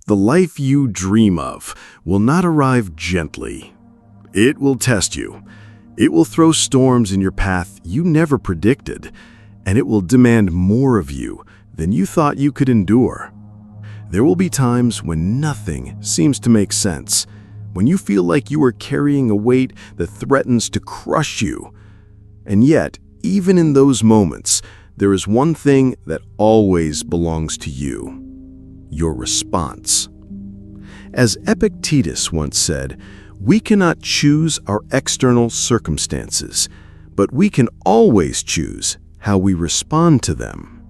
The life you dream of will not arrive gently. It will test you. It will throw storms in your path you never predicted, and it will demand more of you than you thought you could endure. There will be times when nothing seems to make sense, when you feel like you are carrying a weight that threatens to crush you. And yet, even in those moments, there is one thing that always belongs to you: your response. As Epictetus once said, we cannot choose our external circumstances, but we can always choose how we respond to them.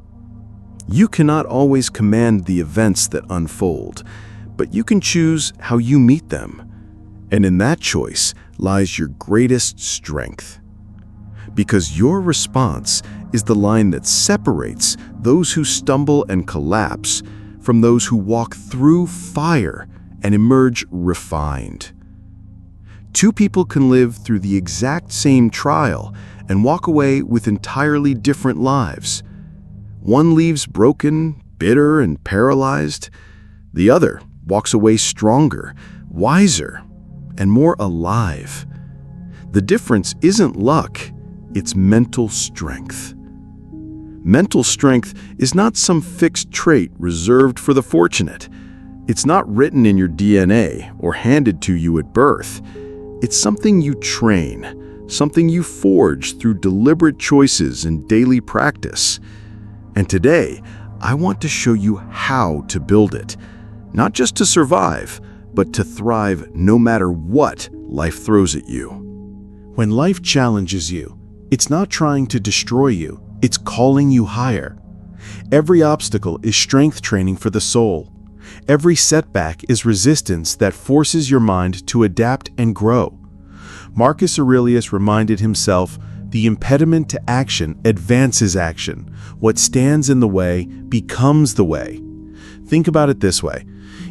You cannot always command the events that unfold, but you can choose how you meet them. And in that choice lies your greatest strength. Because your response is the line that separates those who stumble and collapse from those who walk through fire and emerge refined. Two people can live through the exact same trial and walk away with entirely different lives. One leaves broken, bitter, and paralyzed. The other walks away stronger, wiser, and more alive. The difference isn't luck, it's mental strength. Mental strength is not some fixed trait reserved for the fortunate. It's not written in your DNA or handed to you at birth. It's something you train, something you forge through deliberate choices and daily practice. And today, I want to show you how to build it, not just to survive, but to thrive no matter what life throws at you. When life challenges you, it's not trying to destroy you, it's calling you higher. Every obstacle is strength training for the soul. Every setback is resistance that forces your mind to adapt and grow. Marcus Aurelius reminded himself, the impediment to action advances action. What stands in the way becomes the way. Think about it this way.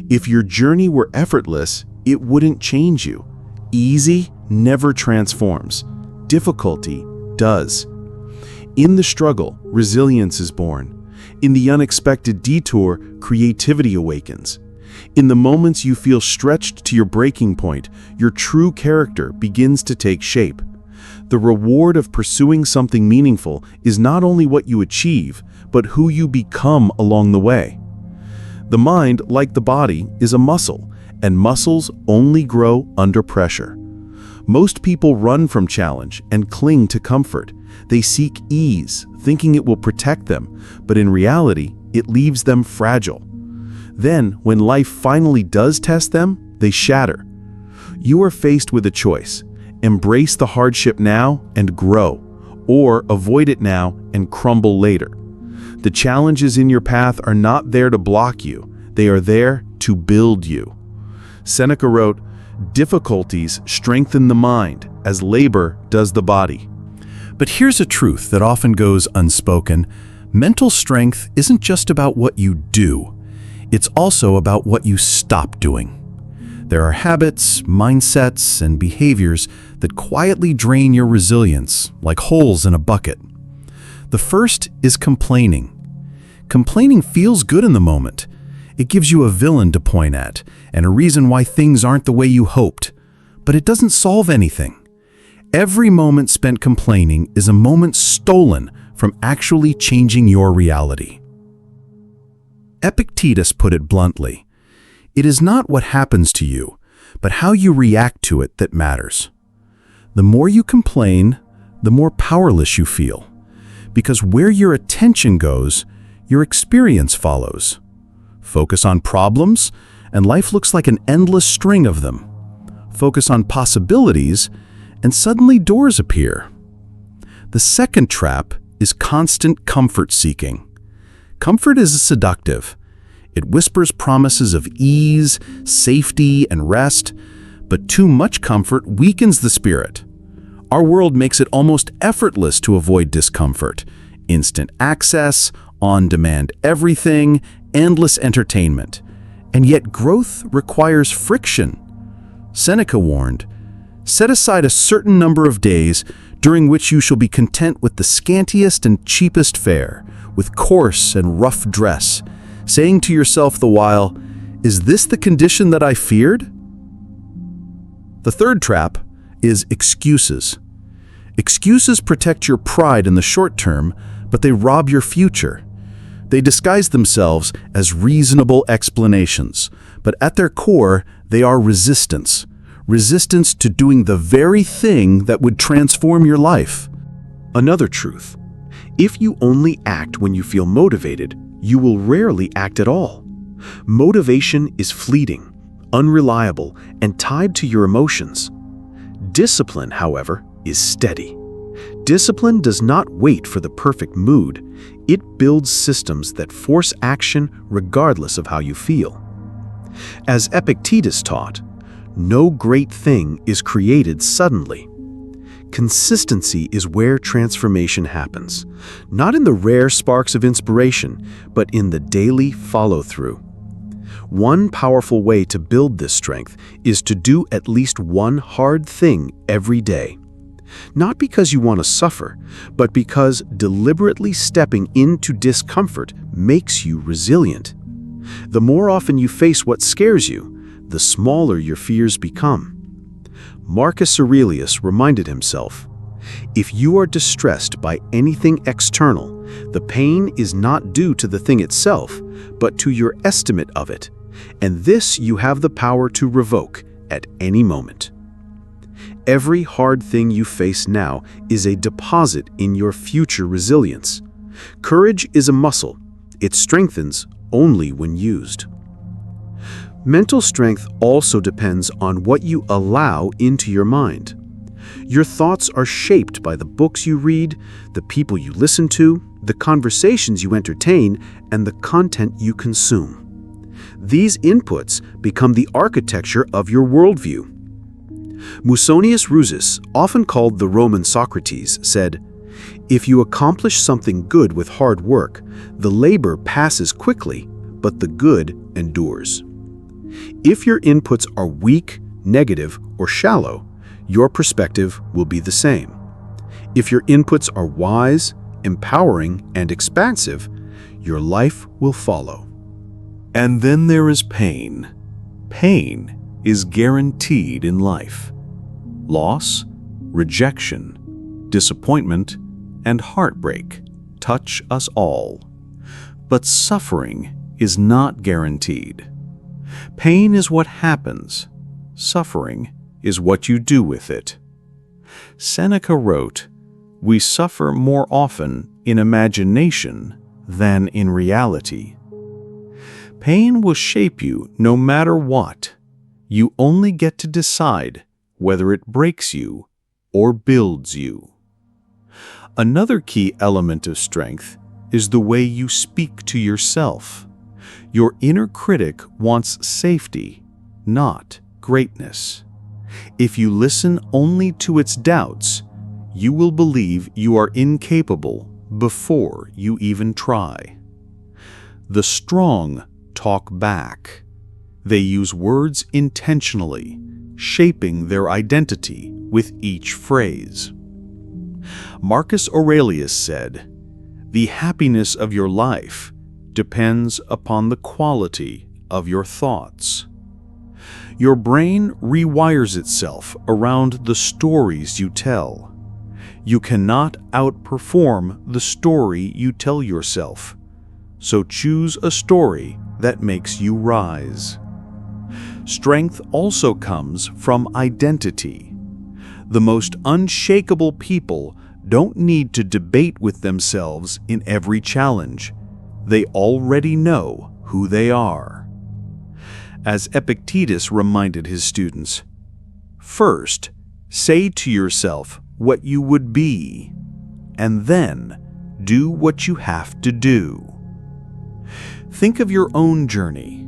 If your journey were effortless, it wouldn't change you. Easy never transforms. Difficulty does. In the struggle, resilience is born. In the unexpected detour, creativity awakens. In the moments you feel stretched to your breaking point, your true character begins to take shape. The reward of pursuing something meaningful is not only what you achieve, but who you become along the way. The mind, like the body, is a muscle, and muscles only grow under pressure. Most people run from challenge and cling to comfort. They seek ease, thinking it will protect them, but in reality, it leaves them fragile. Then, when life finally does test them, they shatter. You are faced with a choice: embrace the hardship now and grow, or avoid it now and crumble later. The challenges in your path are not there to block you, they are there to build you. Seneca wrote, "Difficulties strengthen the mind, as labor does the body." But here's a truth that often goes unspoken. Mental strength isn't just about what you do. It's also about what you stop doing. There are habits, mindsets, and behaviors that quietly drain your resilience, like holes in a bucket. The first is complaining. Complaining feels good in the moment. It gives you a villain to point at and a reason why things aren't the way you hoped. But it doesn't solve anything. Every moment spent complaining is a moment stolen from actually changing your reality. Epictetus put it bluntly, "It is not what happens to you, but how you react to it that matters." The more you complain, the more powerless you feel. Because where your attention goes, your experience follows. Focus on problems, and life looks like an endless string of them. Focus on possibilities, and suddenly doors appear. The second trap is constant comfort seeking. Comfort is seductive. It whispers promises of ease, safety, and rest, but too much comfort weakens the spirit. Our world makes it almost effortless to avoid discomfort. Instant access, on-demand everything, endless entertainment. And yet growth requires friction. Seneca warned, "Set aside a certain number of days during which you shall be content with the scantiest and cheapest fare, with coarse and rough dress, saying to yourself the while, Is this the condition that I feared? The third trap is excuses. Excuses protect your pride in the short term, but they rob your future. They disguise themselves as reasonable explanations, but at their core, they are resistance. Resistance to doing the very thing that would transform your life. Another truth: if you only act when you feel motivated, you will rarely act at all. Motivation is fleeting, unreliable, and tied to your emotions. Discipline, however, is steady. Discipline does not wait for the perfect mood. It builds systems that force action regardless of how you feel. As Epictetus taught, no great thing is created suddenly. Consistency is where transformation happens, not in the rare sparks of inspiration, but in the daily follow-through. One powerful way to build this strength is to do at least one hard thing every day. Not because you want to suffer, but because deliberately stepping into discomfort makes you resilient. The more often you face what scares you, the smaller your fears become. Marcus Aurelius reminded himself, "If you are distressed by anything external, the pain is not due to the thing itself, but to your estimate of it, and this you have the power to revoke at any moment." Every hard thing you face now is a deposit in your future resilience. Courage is a muscle. It strengthens only when used. Mental strength also depends on what you allow into your mind. Your thoughts are shaped by the books you read, the people you listen to, the conversations you entertain, and the content you consume. These inputs become the architecture of your worldview. Musonius Rufus, often called the Roman Socrates, said, "If you accomplish something good with hard work, the labor passes quickly, but the good endures." If your inputs are weak, negative, or shallow, your perspective will be the same. If your inputs are wise, empowering, and expansive, your life will follow. And then there is pain. Pain is guaranteed in life. Loss, rejection, disappointment, and heartbreak touch us all. But suffering is not guaranteed. Pain is what happens. Suffering is what you do with it. Seneca wrote, "We suffer more often in imagination than in reality." Pain will shape you no matter what. You only get to decide whether it breaks you or builds you. Another key element of strength is the way you speak to yourself. Your inner critic wants safety, not greatness. If you listen only to its doubts, you will believe you are incapable before you even try. The strong talk back. They use words intentionally, shaping their identity with each phrase. Marcus Aurelius said, "The happiness of your life depends upon the quality of your thoughts." Your brain rewires itself around the stories you tell. You cannot outperform the story you tell yourself, so choose a story that makes you rise. Strength also comes from identity. The most unshakable people don't need to debate with themselves in every challenge. They already know who they are. As Epictetus reminded his students, first, say to yourself what you would be, and then do what you have to do. Think of your own journey.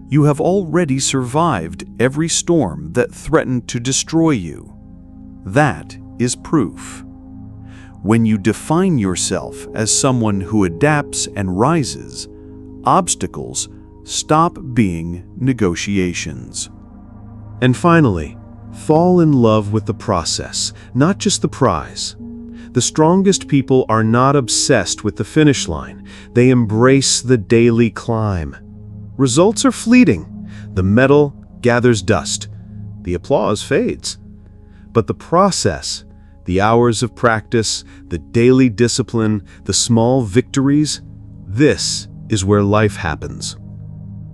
You have already survived every storm that threatened to destroy you. That is proof. When you define yourself as someone who adapts and rises, obstacles stop being negotiations. And finally, fall in love with the process, not just the prize. The strongest people are not obsessed with the finish line. They embrace the daily climb. Results are fleeting, The medal gathers dust. The applause fades. But the process, the hours of practice, the daily discipline, the small victories, this is where life happens.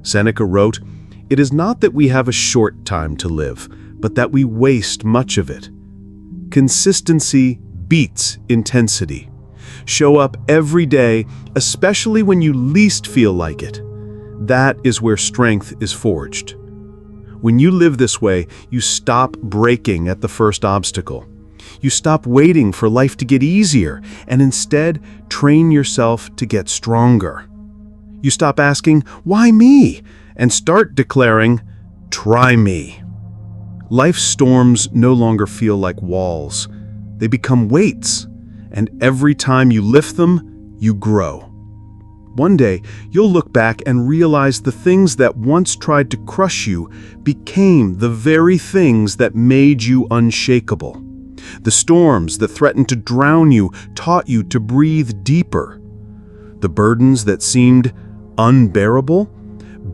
Seneca wrote, "It is not that we have a short time to live, but that we waste much of it." Consistency beats intensity. Show up every day, especially when you least feel like it. That is where strength is forged. When you live this way, you stop breaking at the first obstacle. You stop waiting for life to get easier and instead train yourself to get stronger. You stop asking, "Why me?" and start declaring, "Try me." Life's storms no longer feel like walls. They become weights, and every time you lift them, you grow. One day, you'll look back and realize the things that once tried to crush you became the very things that made you unshakable. The storms that threatened to drown you taught you to breathe deeper. The burdens that seemed unbearable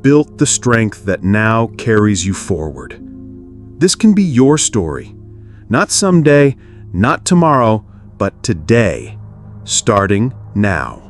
built the strength that now carries you forward. This can be your story. Not someday, not tomorrow, but today, starting now.